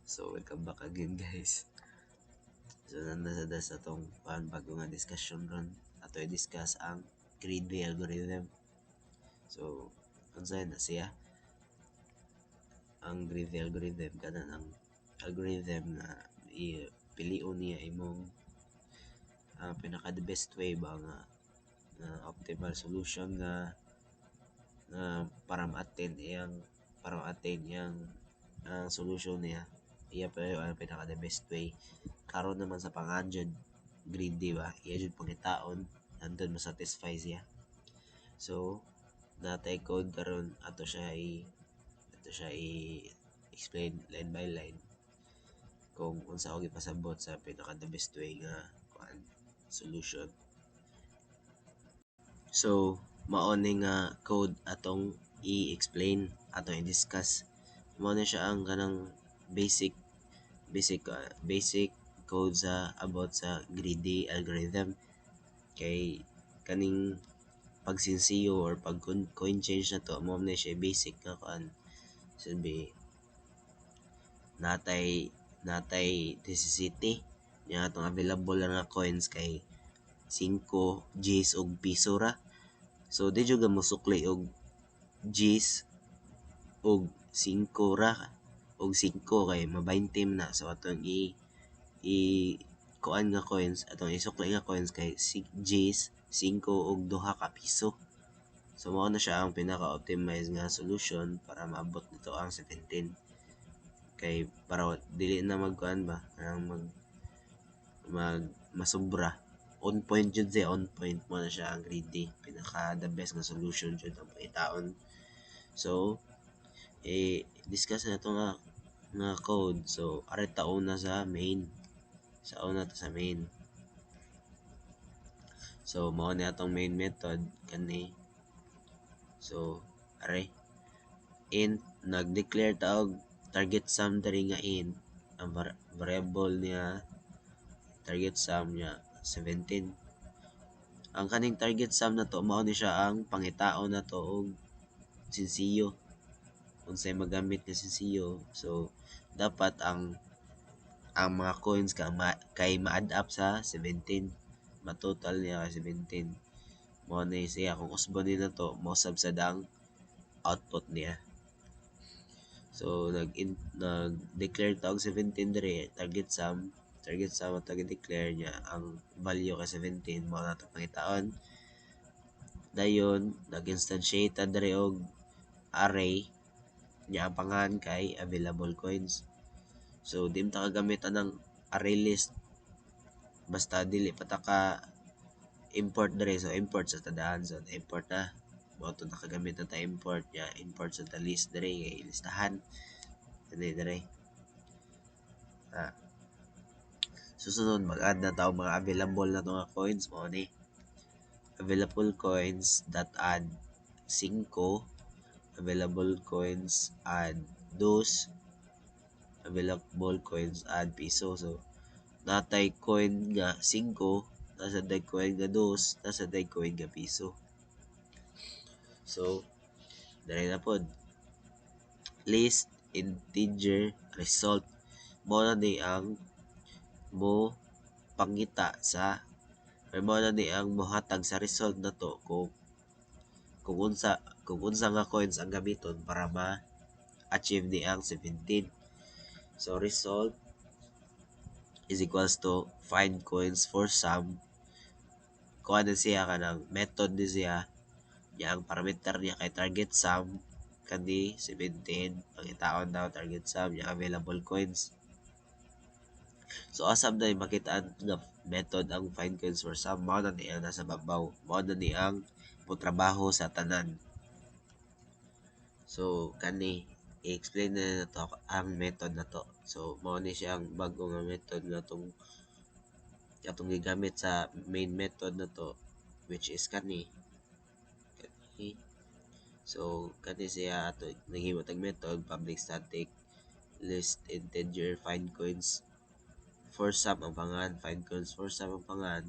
So welcome back again guys. So nanda sa tong bago nga discussion ron ato i-discuss ang Greedy algorithm. So unsay na siya ang Greedy algorithm kanan ang algorithm na piliun niya imong pinaka the best way ba nga optimal solution nga para ma-attain iyang solution niya. Iya pa ang pinaka the best way karon naman sa panganjud greedy ba iya jud pangitaon nandun ma-satisfy siya. So natay code karon ato siya explain line by line kung unsa og ipasabot sa pinaka the best way nga solution. So mao ni nga code atong i-explain atong i-discuss. Mao na siya ang kanang basic code sa about sa greedy algorithm. Kay kaning pagsinsiyo or pag coin change na to mao na siya basic nga sabi natay necessity nya atong available lang nga coins kay 5 Gs og piso ra. So di jud mo sukli og Gs og 5 ra og 5 kay ma 20 na. So atong i kuan nga coins atong isukli nga coins kay Gs 5 og 2 ka piso. So mao na siya ang pinaka-optimize nga solution para maabot nito ang 17. Kay para dili na magkuan ba masobra. On point jud siya, on point mo na siya ang greedy. Pinaka the best nga solution jud ang pangitaon. So discuss na to nga code. So ari ta una sa main. Sa main. So mao ni atong main method kani. So are int nag-declare ta og target sum diri nga int ang variable niya target sum niya 17. Ang kaning target sum na to mao ni siya ang pangitaon na to og sinsiyo unsay magamit nga sinsiyo. So dapat ang mga coins kay ma-add up sa 17, ma-total niya kay 17. Mao ni siya kung usbon ni na to mo sab sa dang output niya. So nag-declare ta og 17 diri target sum at tag-declare niya ang value kay 17 mao na to pangitaon. Dayon nag-instantiate ta diri og array niya ang pangalan kay available coins. So di ta kagamit anang array list basta dili pa ta ka import diri. So import sa tadaan. So import na mao to nakagamit na ta import niya import sa ta list diri kay listahan diri. Susunod mag-add na ta og mga available na to nga coins mao ni available coins dot add 5 available coins add 2 available coins add piso. So natay coin nga 5 nasa day coin nga 2 nasa day coin nga piso. So dali na pod list integer result mo na ni ang mo pangita sa mao na ni ang mohatag sa result na to kung unsa nga coins ang gamiton para ma-achieve ni ang 17. So result is equals to find coins for sum. Kuha na siya kanang method ni siya niya ang parameter niya kay target sum kani 17 pangitaon daw target sum niya available coins. So asam na makitaan nga method ang find coins for sum mao na ni ang nasa babaw mao na ni ang trabaho sa tanan. So kani i-explain na to ang method na to. So mao ni siya ang bago nga method nga atong gigamit sa main method na to which is kani. So kani siya ato naghimo tag method public static list integer find coins for sum ang pangan find coins for sum ang pangan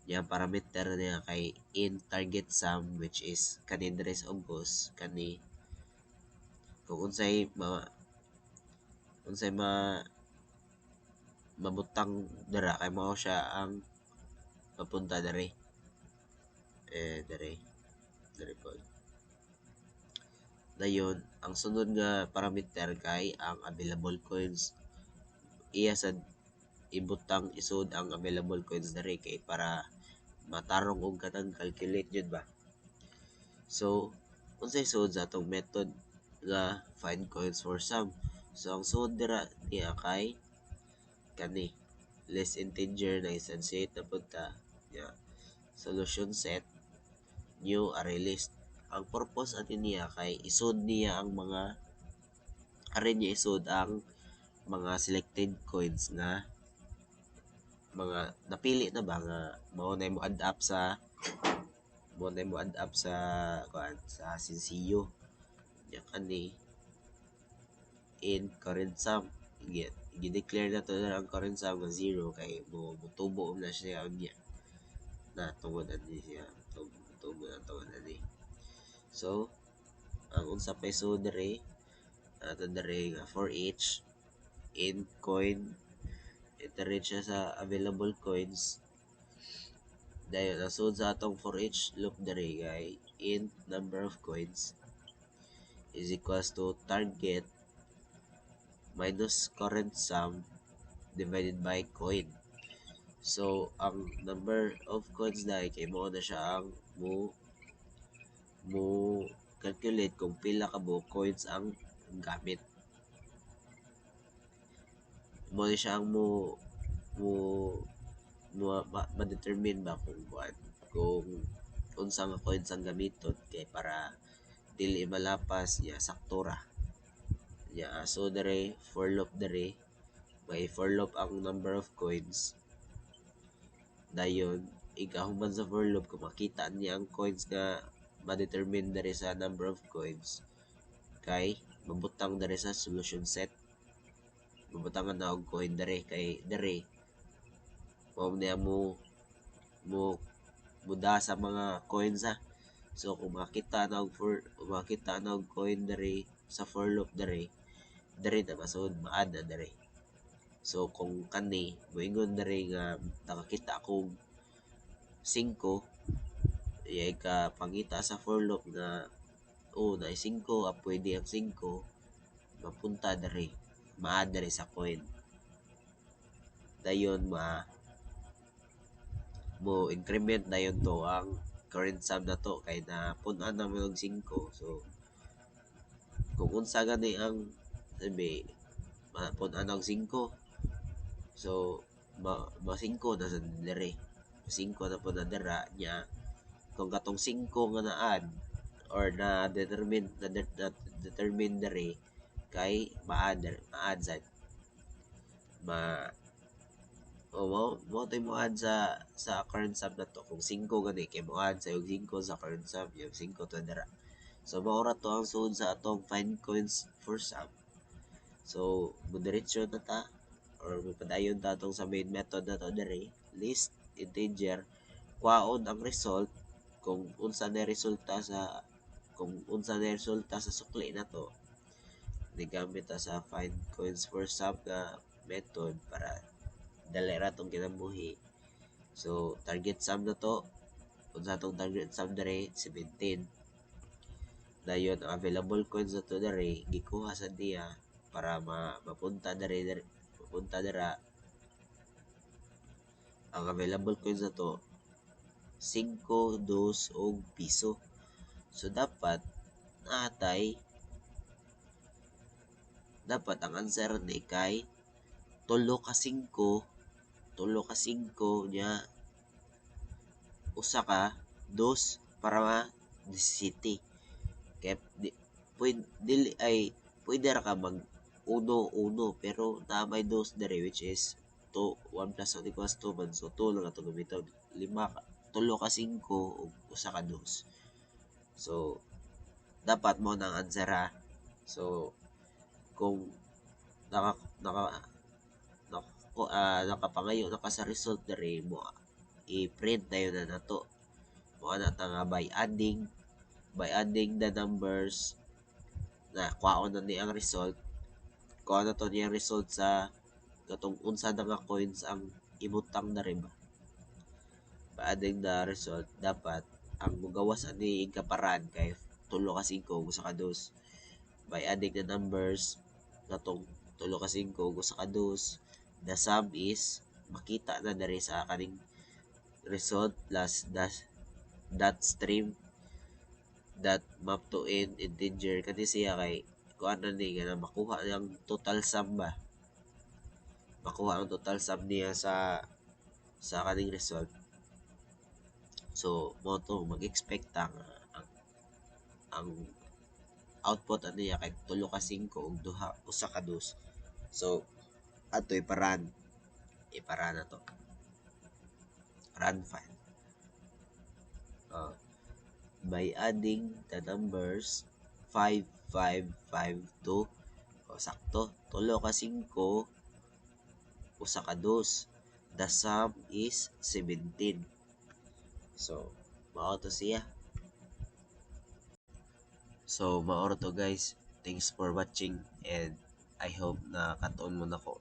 niya parameter niya kay in target sum which is kani diri sa ubos kani kung unsay unsay mabutang dira kay mao siya ang papunta diri. Diri po. Dayon ang sunod nga parameter kay ang available coins. Iya sad ibutang isud ang available coins diri kay para matarong og kanang calculate jud ba. So unsay sud sa atong method nga find coins for sum. So ang sud dira niya kay kani less integer na instantiate na punta niya solution set new array list. Ang purpose atin niya kay isud niya ang mga arin niya isud ang mga selected coins nga mga napili na ba nga mao na mo add up sa kuan sa sensiyo nya kani in current sum gi-declare na to ang current sum nga 0 kay mutubo na siya unya na tungod ani siya tubo na tungod ani. So ang unsa pa isud diri ato diri nga for each in coin iterate siya sa available coins. Dayon ang sud sa atong for each loop diri kay int number of coins is equals to target minus current sum divided by coin. So ang number of coins dai kay mao na siya ang mo calculate kung pila ka buok coins ang gamit. Mo siya ang mo ma-determine ba kung unsa nga coins ang gamiton kay para dili malapas ya saktura ya. So dere for loop dere may for loop ang number of coins. Dayon igahuman sa for loop kung makita niya ang coins nga ma-determine dere sa number of coins kay mabutang dere sa solution set. Mabutangan na og coin dere kay dere mao niya mo muda sa mga coins ha. So kung makita na og coin dere sa for loop dere na masud ma-add na dere. So kung kani moingon dere nga nakakita kog 5 iyay ka pangita sa for loop nga na 5 pwede ang 5 mapunta dere ma-add dere sa coin. Dayon mo increment dayon to ang current sum na to kay na pun-an na mo og 5. So kung unsa gani ang sabi mapun-an og 5 so ma 5 na sa dere 5 na po na dira nya kung katong 5 nga na-add or na determine dere kay ma-add sad mo tay mo add sa current sum na to kung 5 gani kay mo add sa 5 sa current sum yung 5 to dira. So mao ra to ang sud sa atong find coins for sum. So diretso na ta or padayon ta atong sa main method na to diri list integer kwaon ang result kung unsa na resulta sa sukli na to nigamit ta sa find coins for sum nga method para dali ra tong kinabuhi. So target sum na to unsa tong target sum dere 17. Dayon ang available coins na to dere gikuha sa diya para mapunta dira ang available coins na to 5, 2 ug piso. So dapat ang answer ni kay tulo ka 5 nya usa ka 2 para 17. Kaya pwede ra ka mag 1 pero na may 2 dere which is 1 plus 1 equals 2 man so 2 lang ato gamiton 3 ka 5 ug usa ka 2. So dapat mo nang answer ha. So kung nakapangayo na ka sa result dere mo i-print dayon na nato mo ana ta nga by adding the numbers na kwaon na ni ang result kung ano to niya result sa katong unsa na nga coins ang ibutang na rin ba. Paading na result dapat ang mugawas ani kaparan kay tulo ka 5 ug usa ka 2. By adding the numbers katong tulo ka 5 ug usa ka 2, the sum is makita na diri sa kaning result plus dot stream that map to in integer kani siya kay kuan na ni nga makuha ang total sum ba, makuha ang total sum niya sa kaning result. So mo to mag-expect ang output ano niya kay tulo ka 5 ug duha usa ka 2. So ato iparan na to run file. By adding the numbers 5552 o sakto tulo ka 5 usa ka 2, the sum is 17. So mao to siya. So maoro to guys, thanks for watching and I hope na katuon mo nako